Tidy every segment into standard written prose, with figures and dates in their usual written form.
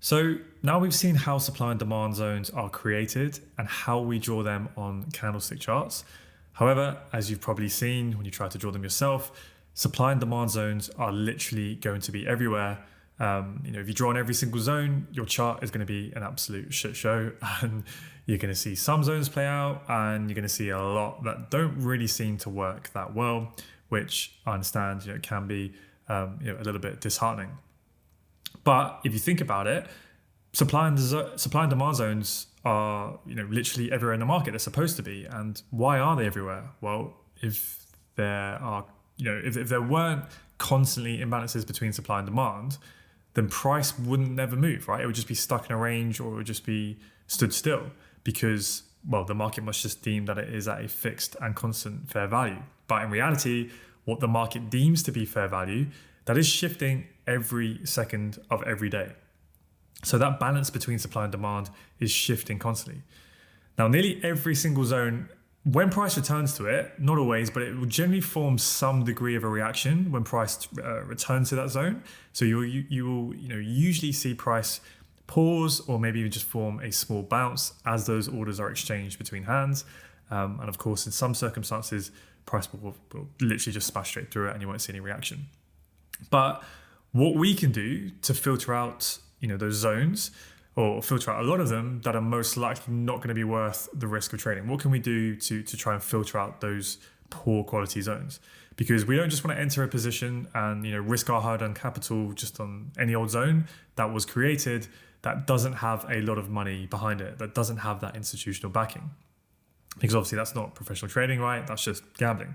So now we've seen how supply and demand zones are created and how we draw them on candlestick charts. However, as you've probably seen when you try to draw them yourself, supply and demand zones are literally going to be everywhere. If you draw on every single zone, your chart is going to be an absolute shit show, and you're going to see some zones play out, and you're going to see a lot that don't really seem to work that well, which I understand can be a little bit disheartening. But if you think about it, supply and demand zones are literally everywhere in the market. They're supposed to be, and why are they everywhere? Well, if there are if there weren't constantly imbalances between supply and demand, then price wouldn't never move, right? It would just be stuck in a range, or it would just be stood still because, well, the market must just deem that it is at a fixed and constant fair value. But in reality, what the market deems to be fair value, that is shifting every second of every day. So that balance between supply and demand is shifting constantly. Now, nearly every single zone, when price returns to it, not always, but it will generally form some degree of a reaction when price returns to that zone. So you will usually see price pause, or maybe even just form a small bounce as those orders are exchanged between hands. And of course, in some circumstances, price will literally just smash straight through it and you won't see any reaction. But what we can do to filter out those zones, or filter out a lot of them that are most likely not going to be worth the risk of trading, what can we do to try and filter out those poor quality zones? Because we don't just want to enter a position and risk our hard-earned capital just on any old zone that was created that doesn't have a lot of money behind it, that doesn't have that institutional backing. Because obviously that's not professional trading, right? That's just gambling.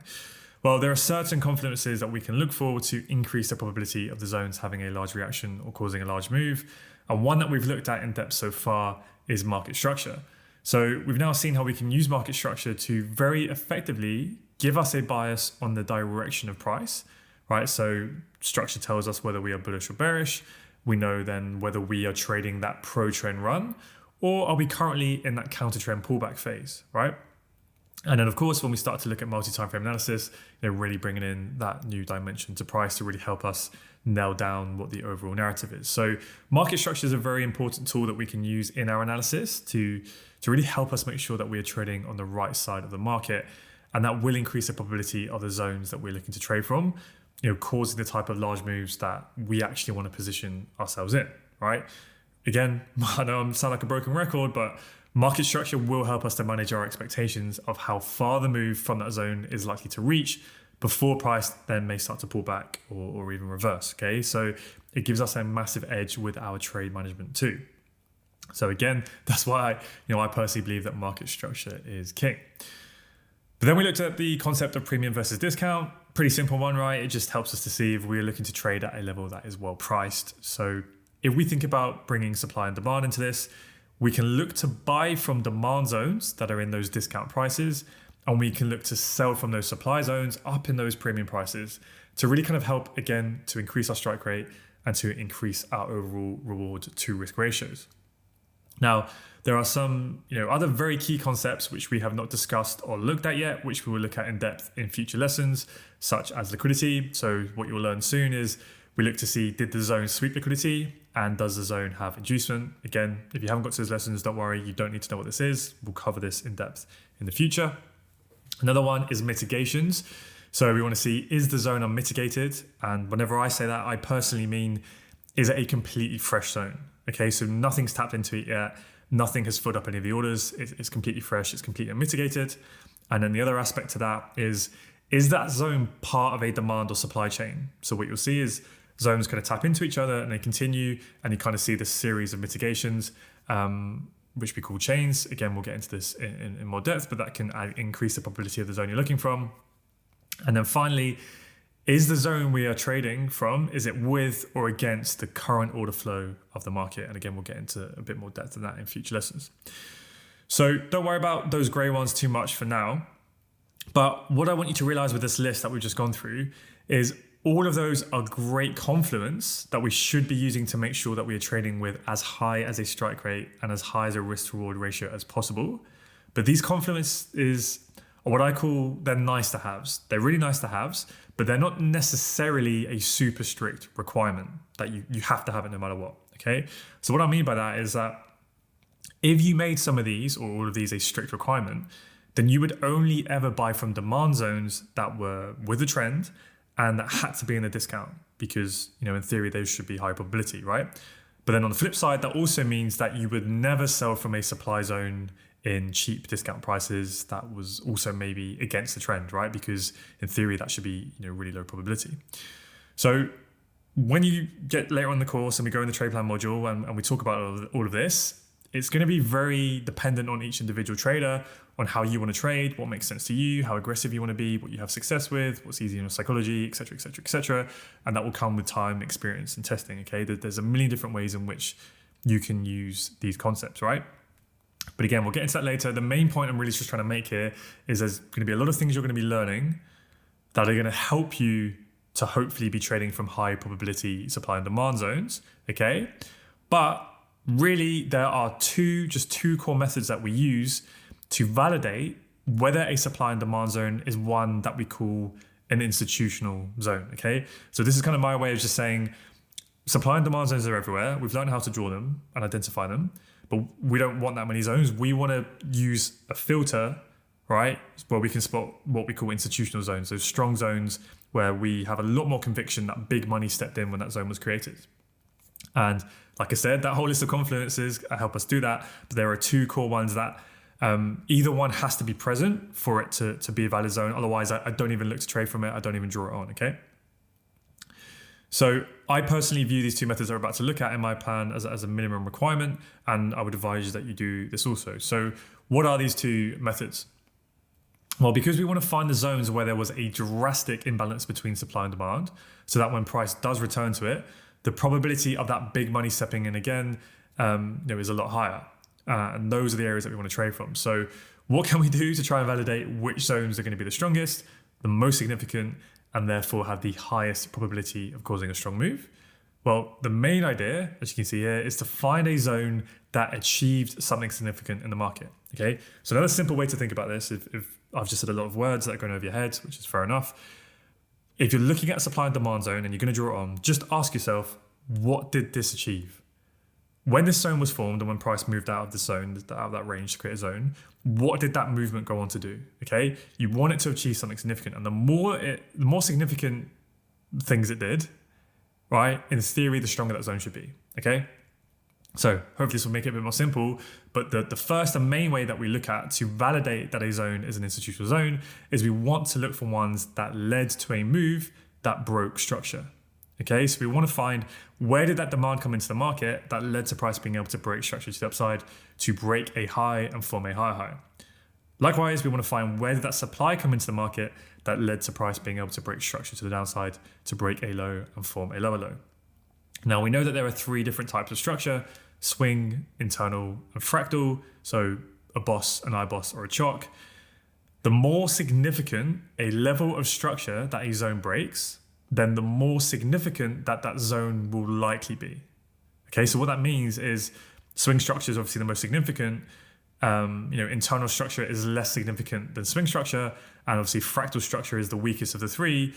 Well, there are certain confluences that we can look for to increase the probability of the zones having a large reaction or causing a large move. And one that we've looked at in depth so far is market structure. So we've now seen how we can use market structure to very effectively give us a bias on the direction of price, right? So structure tells us whether we are bullish or bearish. We know then whether we are trading that pro-trend run, or are we currently in that counter-trend pullback phase, right? And then, of course, when we start to look at multi-time frame analysis, really bringing in that new dimension to price to really help us nail down what the overall narrative is. So market structure is a very important tool that we can use in our analysis to really help us make sure that we are trading on the right side of the market. And that will increase the probability of the zones that we're looking to trade from, causing the type of large moves that we actually want to position ourselves in, right? Again, I know I sound like a broken record, but market structure will help us to manage our expectations of how far the move from that zone is likely to reach before price then may start to pull back or even reverse, okay? So it gives us a massive edge with our trade management too. So again, that's why I personally believe that market structure is king. But then we looked at the concept of premium versus discount. Pretty simple one, right? It just helps us to see if we're looking to trade at a level that is well priced. So if we think about bringing supply and demand into this, we can look to buy from demand zones that are in those discount prices, and we can look to sell from those supply zones up in those premium prices to really kind of help, again, to increase our strike rate and to increase our overall reward to risk ratios. Now, there are some other very key concepts which we have not discussed or looked at yet, which we will look at in depth in future lessons, such as liquidity. So what you'll learn soon is we look to see, did the zone sweep liquidity, and does the zone have inducement? Again, if you haven't got to those lessons, don't worry, you don't need to know what this is. We'll cover this in depth in the future. Another one is mitigations. So we want to see, is the zone unmitigated? And whenever I say that, I personally mean, is it a completely fresh zone? Okay, so nothing's tapped into it yet. Nothing has filled up any of the orders. It's completely fresh. It's completely unmitigated. And then the other aspect to that is that zone part of a demand or supply chain? So what you'll see is zones kind of tap into each other and they continue, and you kind of see this series of mitigations, which we call chains. Again, we'll get into this in more depth, but that can increase the probability of the zone you're looking from. And then finally, is the zone we are trading from, is it with or against the current order flow of the market? And again, we'll get into a bit more depth in that in future lessons. So don't worry about those gray ones too much for now. But what I want you to realize with this list that we've just gone through is all of those are great confluence that we should be using to make sure that we are trading with as high as a strike rate and as high as a risk to reward ratio as possible. But these confluences are what I call, they're nice to haves. They're really nice to haves, but they're not necessarily a super strict requirement. that you have to have it no matter what. Okay. So what I mean by that is that if you made some of these or all of these a strict requirement, then you would only ever buy from demand zones that were with a trend and that had to be in a discount because, in theory, those should be high probability, right? But then on the flip side, that also means that you would never sell from a supply zone in cheap discount prices that was also maybe against the trend, right? Because in theory, that should be, really low probability. So when you get later on in the course and we go in the trade plan module and we talk about all of this, it's going to be very dependent on each individual trader, on how you want to trade, what makes sense to you, how aggressive you want to be, what you have success with, what's easy in your psychology, etc., etc., etc. And that will come with time, experience, and testing. Okay, there's a million different ways in which you can use these concepts, right? But again, we'll get into that later. The main point I'm really just trying to make here is there's going to be a lot of things you're going to be learning that are going to help you to hopefully be trading from high probability supply and demand zones. Okay, but really, there are two core methods that we use to validate whether a supply and demand zone is one that we call an institutional zone, okay? So this is kind of my way of just saying supply and demand zones are everywhere. We've learned how to draw them and identify them, but we don't want that many zones. We want to use a filter, right, where we can spot what we call institutional zones, those strong zones where we have a lot more conviction that big money stepped in when that zone was created. And like I said, that whole list of confluences help us do that. But there are two core ones that either one has to be present for it to be a valid zone. Otherwise, I don't even look to trade from it. I don't even draw it on, okay? So I personally view these two methods that we're about to look at in my plan as a minimum requirement. And I would advise you that you do this also. So what are these two methods? Well, because we want to find the zones where there was a drastic imbalance between supply and demand, so that when price does return to it, the probability of that big money stepping in again is a lot higher. And those are the areas that we want to trade from. So what can we do to try and validate which zones are going to be the strongest, the most significant, and therefore have the highest probability of causing a strong move? Well, the main idea, as you can see here, is to find a zone that achieved something significant in the market. Okay, so another simple way to think about this, if I've just said a lot of words that are going over your head, which is fair enough. If you're looking at a supply and demand zone and you're going to draw it on, just ask yourself, what did this achieve? When this zone was formed and when price moved out of the zone, out of that range to create a zone, what did that movement go on to do? Okay, you want it to achieve something significant, and the more significant things it did, right? In theory, the stronger that zone should be. Okay, so hopefully this will make it a bit more simple. But the first and main way that we look at to validate that a zone is an institutional zone is we want to look for ones that led to a move that broke structure. Okay, so we want to find where did that demand come into the market that led to price being able to break structure to the upside to break a high and form a higher high. Likewise, we want to find where did that supply come into the market that led to price being able to break structure to the downside to break a low and form a lower low. Now we know that there are three different types of structure: swing, internal, and fractal. So a boss, an IBOS, or a chock. The more significant a level of structure that a zone breaks, then the more significant that zone will likely be. Okay, so what that means is swing structure is obviously the most significant. Internal structure is less significant than swing structure, and obviously fractal structure is the weakest of the three.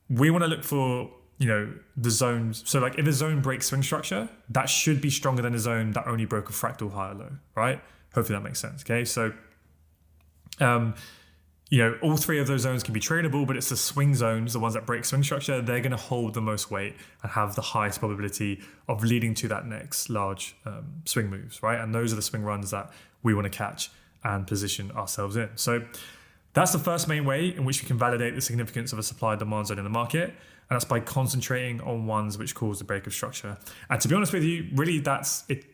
We want to look for the zones. So like if a zone breaks swing structure, that should be stronger than a zone that only broke a fractal high or low, right? Hopefully that makes sense. Okay, so all three of those zones can be tradable, but it's the swing zones, the ones that break swing structure, they're going to hold the most weight and have the highest probability of leading to that next large swing moves, right? And those are the swing runs that we want to catch and position ourselves in. So that's the first main way in which we can validate the significance of a supply and demand zone in the market. And that's by concentrating on ones which cause the break of structure. And to be honest with you, really that's it.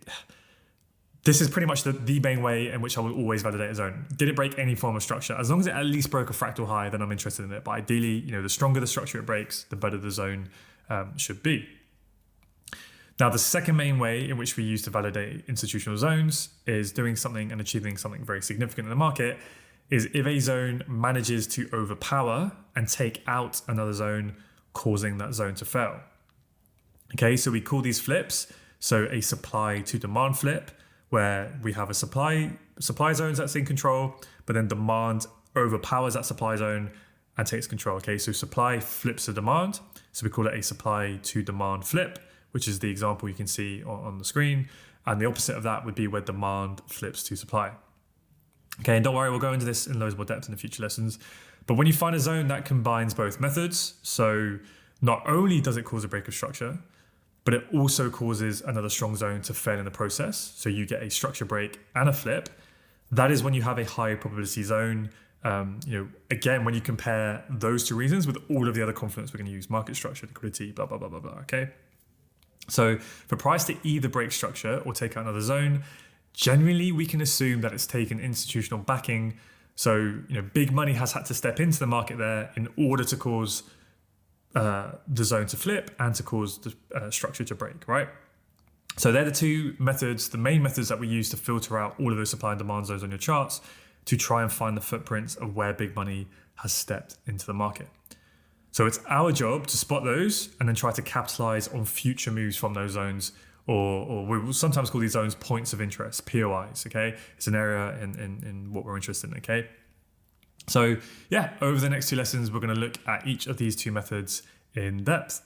This is pretty much the main way in which I will always validate a zone. Did it break any form of structure? As long as it at least broke a fractal high, then I'm interested in it. But ideally, the stronger the structure it breaks, the better the zone should be. Now, the second main way in which we use to validate institutional zones is doing something and achieving something very significant in the market is if a zone manages to overpower and take out another zone, causing that zone to fail. Okay, so we call these flips. So a supply to demand flip, where we have a supply zones that's in control, but then demand overpowers that supply zone and takes control. Okay, so supply flips the demand. So we call it a supply to demand flip, which is the example you can see on the screen. And the opposite of that would be where demand flips to supply. Okay, and don't worry, we'll go into this in loads more depth in the future lessons. But when you find a zone that combines both methods, so not only does it cause a break of structure, but it also causes another strong zone to fail in the process. So you get a structure break and a flip. That is when you have a high probability zone. Again, when you compare those two reasons with all of the other confluence we're going to use, market structure, liquidity, blah, blah, blah, blah, blah, okay? So for price to either break structure or take out another zone, generally we can assume that it's taken institutional backing. So, big money has had to step into the market there in order to cause the zone to flip and to cause the structure to break, right? So they're the two methods, the main methods that we use to filter out all of those supply and demand zones on your charts to try and find the footprints of where big money has stepped into the market. So it's our job to spot those and then try to capitalize on future moves from those zones, or we will sometimes call these zones points of interest, POIs, okay? It's an area in what we're interested in, okay? So yeah, over the next two lessons, we're going to look at each of these two methods in depth.